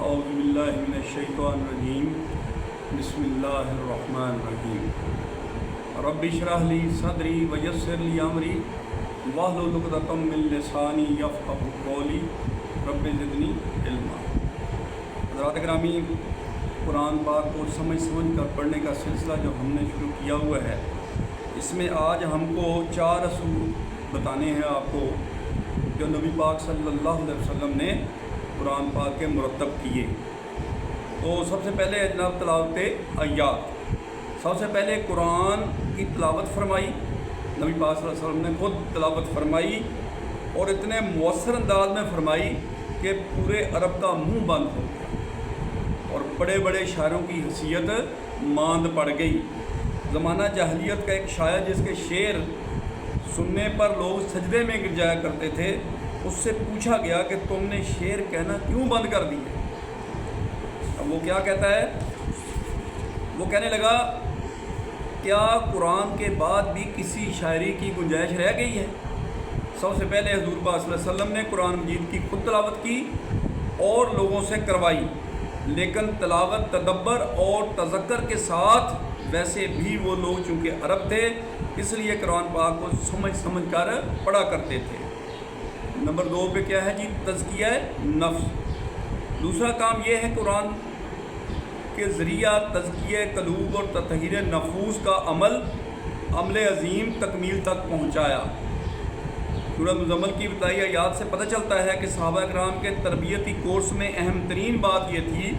اعوذ باللہ من الشیطان الرجیم بسم اللہ الرحمن الرحیم رب اشرح لی صدری ویسر لی امری واحلل عقدۃ من لسانی یفقہوا قولی رب زدنی علما۔ حضرات گرامی، قرآن پاک کو سمجھ کر پڑھنے کا سلسلہ جو ہم نے شروع کیا ہوا ہے، اس میں آج ہم کو 4 اصول بتانے ہیں آپ کو جو نبی پاک صلی اللہ علیہ وسلم نے قرآن پاک کے مرتب کیے۔ تو سب سے پہلے جناب تلاوت آیات، سب سے پہلے قرآن کی تلاوت فرمائی، نبی پاک صلی اللہ علیہ وسلم نے خود تلاوت فرمائی اور اتنے مؤثر انداز میں فرمائی کہ پورے عرب کا منہ بند ہو گیا اور بڑے بڑے شاعروں کی حیثیت ماند پڑ گئی۔ زمانہ جاہلیت کا ایک شاعر جس کے شعر سننے پر لوگ سجدے میں گر جایا کرتے تھے، اس سے پوچھا گیا کہ تم نے شعر کہنا کیوں بند کر دیا؟ اب وہ کیا کہتا ہے؟ وہ کہنے لگا، کیا قرآن کے بعد بھی کسی شاعری کی گنجائش رہ گئی ہے؟ سب سے پہلے حضور پاک صلی اللہ علیہ وسلم نے قرآن مجید کی خود تلاوت کی اور لوگوں سے کروائی، لیکن تلاوت تدبر اور تذکر کے ساتھ۔ ویسے بھی وہ لوگ چونکہ عرب تھے، اس لیے قرآن پاک کو سمجھ کر پڑھا کرتے تھے۔ نمبر 2 پہ کیا ہے جی؟ تزکیہ نفس۔ دوسرا کام یہ ہے قرآن کے ذریعہ تزکیہ قلوب اور تطہیر نفوس کا عمل عظیم تکمیل تک پہنچایا۔ سورۃ مزمل کی ابتدائی آیات سے پتہ چلتا ہے کہ صحابہ کرام کے تربیتی کورس میں اہم ترین بات یہ تھی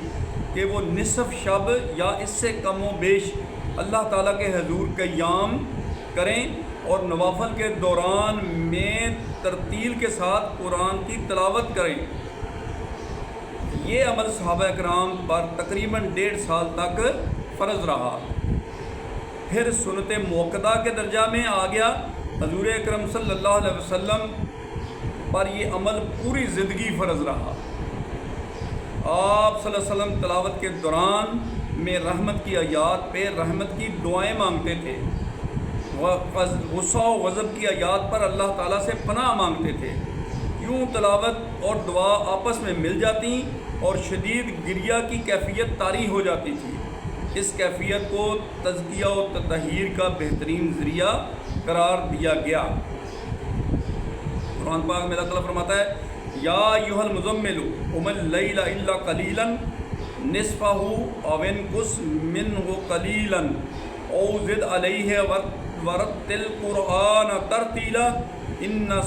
کہ وہ نصف شب یا اس سے کم و بیش اللہ تعالیٰ کے حضور قیام کریں اور نوافل کے دوران میں ترتیل کے ساتھ قرآن کی تلاوت کریں۔ یہ عمل صحابہ کرام پر تقریباً 1.5 سال تک فرض رہا، پھر سنت موقدہ کے درجہ میں آ گیا۔ حضور اکرم صلی اللہ علیہ وسلم پر یہ عمل پوری زندگی فرض رہا۔ آپ صلی اللہ علیہ وسلم تلاوت کے دوران میں رحمت کی آیات پہ رحمت کی دعائیں مانگتے تھے، غصہ و غضب کی آیات پر اللہ تعالیٰ سے پناہ مانگتے تھے۔ یوں تلاوت اور دعا آپس میں مل جاتی اور شدید گریہ کی کیفیت طاری ہو جاتی تھی۔ اس کیفیت کو تزکیہ و تطہیر کا بہترین ذریعہ قرار دیا گیا۔ قرآن پاک میں اللہ تعالیٰ فرماتا ہے، یا ایھا المزمل قم اللیل الا قلیلا نصفہ او انقص منہ قلیلا او زد علیہ ورتل قرآن ترتیلا انا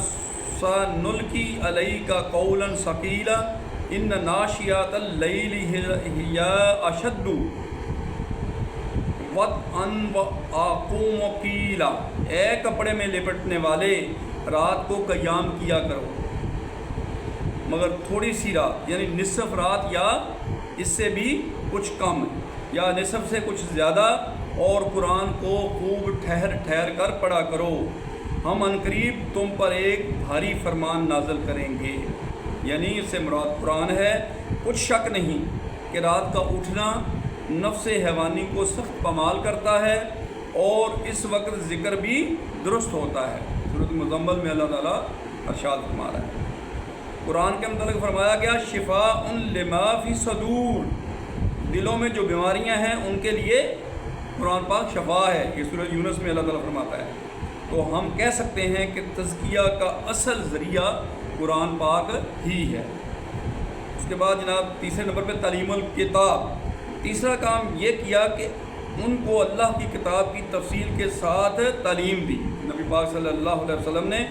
سنلقی علیک قولا ثقیلا ان ناشئۃ اللیل ہی اشد وطئا واقوم قیلا۔ اے کپڑے میں لپٹنے والے، رات کو قیام کیا کرو مگر تھوڑی سی رات، یعنی نصف رات یا اس سے بھی کچھ کم یا نصف سے کچھ زیادہ، اور قرآن کو خوب ٹھہر کر پڑھا کرو، ہم عنقریب تم پر ایک بھاری فرمان نازل کریں گے۔ یعنی اس سے مراد قرآن ہے۔ کچھ شک نہیں کہ رات کا اٹھنا نفس حیوانی کو سخت پامال کرتا ہے اور اس وقت ذکر بھی درست ہوتا ہے۔ سورۃ مزمل میں اللہ تعالیٰ ارشاد فرما رہا ہے۔ قرآن کے متعلق فرمایا گیا، شفاء لما فی صدور، دلوں میں جو بیماریاں ہیں ان کے لیے قرآن پاک شفا ہے۔ یہ سورۃ یونس میں اللہ تعالیٰ فرماتا ہے۔ تو ہم کہہ سکتے ہیں کہ تزکیہ کا اصل ذریعہ قرآن پاک ہی ہے۔ اس کے بعد جناب تیسرے نمبر پہ تعلیم الکتاب۔ تیسرا کام یہ کیا کہ ان کو اللہ کی کتاب کی تفصیل کے ساتھ تعلیم دی نبی پاک صلی اللہ علیہ وسلم نے،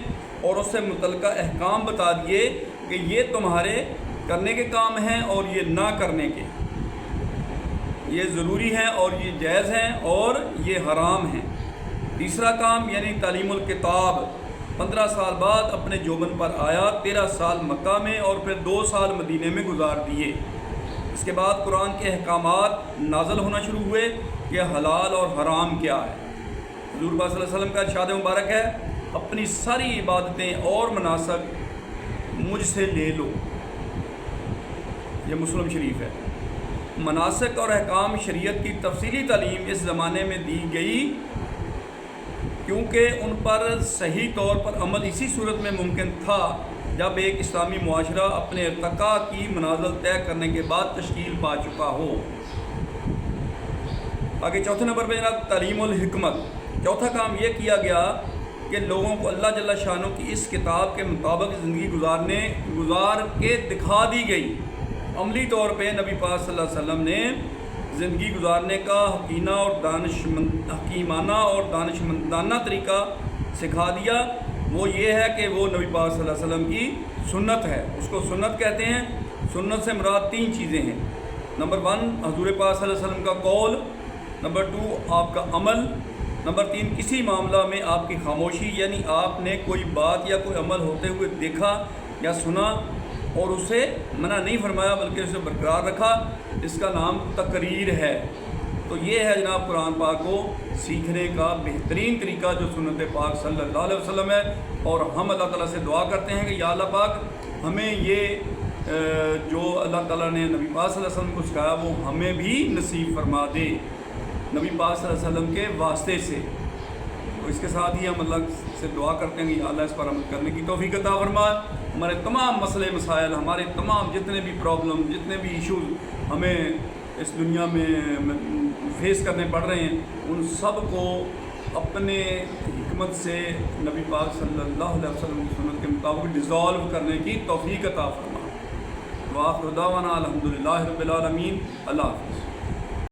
اور اس سے متعلقہ احکام بتا دیے کہ یہ تمہارے کرنے کے کام ہیں اور یہ نہ کرنے کے، یہ ضروری ہیں اور یہ جائز ہیں اور یہ حرام ہیں۔ تیسرا کام یعنی تعلیم الکتاب، 15 سال بعد اپنے جوبن پر آیا، 13 سال مکہ میں اور پھر 2 سال مدینے میں گزار دیے۔ اس کے بعد قرآن کے احکامات نازل ہونا شروع ہوئے کہ حلال اور حرام کیا ہے۔ حضور پاک صلی اللہ علیہ وسلم کا ارشاد مبارک ہے، اپنی ساری عبادتیں اور مناسک مجھ سے لے لو۔ یہ مسلم شریف ہے۔ مناسک اور احکام شریعت کی تفصیلی تعلیم اس زمانے میں دی گئی کیونکہ ان پر صحیح طور پر عمل اسی صورت میں ممکن تھا جب ایک اسلامی معاشرہ اپنے ارتقاء کی منازل طے کرنے کے بعد تشکیل پا چکا ہو۔ آگے چوتھے نمبر پہ جناب تعلیم الحکمت۔ چوتھا کام یہ کیا گیا کہ لوگوں کو اللہ جل شانہ کی اس کتاب کے مطابق زندگی گزار کے دکھا دی گئی۔ عملی طور پہ نبی پاک صلی اللہ علیہ وسلم نے زندگی گزارنے کا حکیمانہ اور دانشمندانہ طریقہ سکھا دیا۔ وہ یہ ہے کہ وہ نبی پاک صلی اللہ علیہ وسلم کی سنت ہے، اس کو سنت کہتے ہیں۔ سنت سے مراد 3 چیزیں ہیں۔ نمبر 1 حضور پاک صلی اللہ علیہ وسلم کا قول، نمبر 2 آپ کا عمل، نمبر 3 کسی معاملہ میں آپ کی خاموشی، یعنی آپ نے کوئی بات یا کوئی عمل ہوتے ہوئے دیکھا یا سنا اور اسے منع نہیں فرمایا بلکہ اسے برقرار رکھا، اس کا نام تقریر ہے۔ تو یہ ہے جناب قرآن پاک کو سیکھنے کا بہترین طریقہ جو سنت پاک صلی اللہ علیہ وسلم ہے، اور ہم اللہ تعالیٰ سے دعا کرتے ہیں کہ یا اللہ پاک ہمیں یہ جو اللہ تعالیٰ نے نبی پاک صلی اللہ علیہ وسلم کو سکھایا وہ ہمیں بھی نصیب فرما دے نبی پاک صلی اللہ علیہ وسلم کے واسطے سے۔ تو اس کے ساتھ ہی ہم اللہ سے دعا کرتے ہیں کہ یا اللہ اس پر عمل کرنے کی توفیق عطا فرما۔ ہمارے تمام مسئلے مسائل، ہمارے تمام جتنے بھی پرابلم، جتنے بھی ایشوز ہمیں اس دنیا میں فیس کرنے پڑ رہے ہیں، ان سب کو اپنے حکمت سے نبی پاک صلی اللہ علیہ وسلم کی سنت کے مطابق ڈیزالو کرنے کی توفیق عطا فرما۔ وآخر دعوانا الحمدللہ رب العالمین۔ اللہ حافظ۔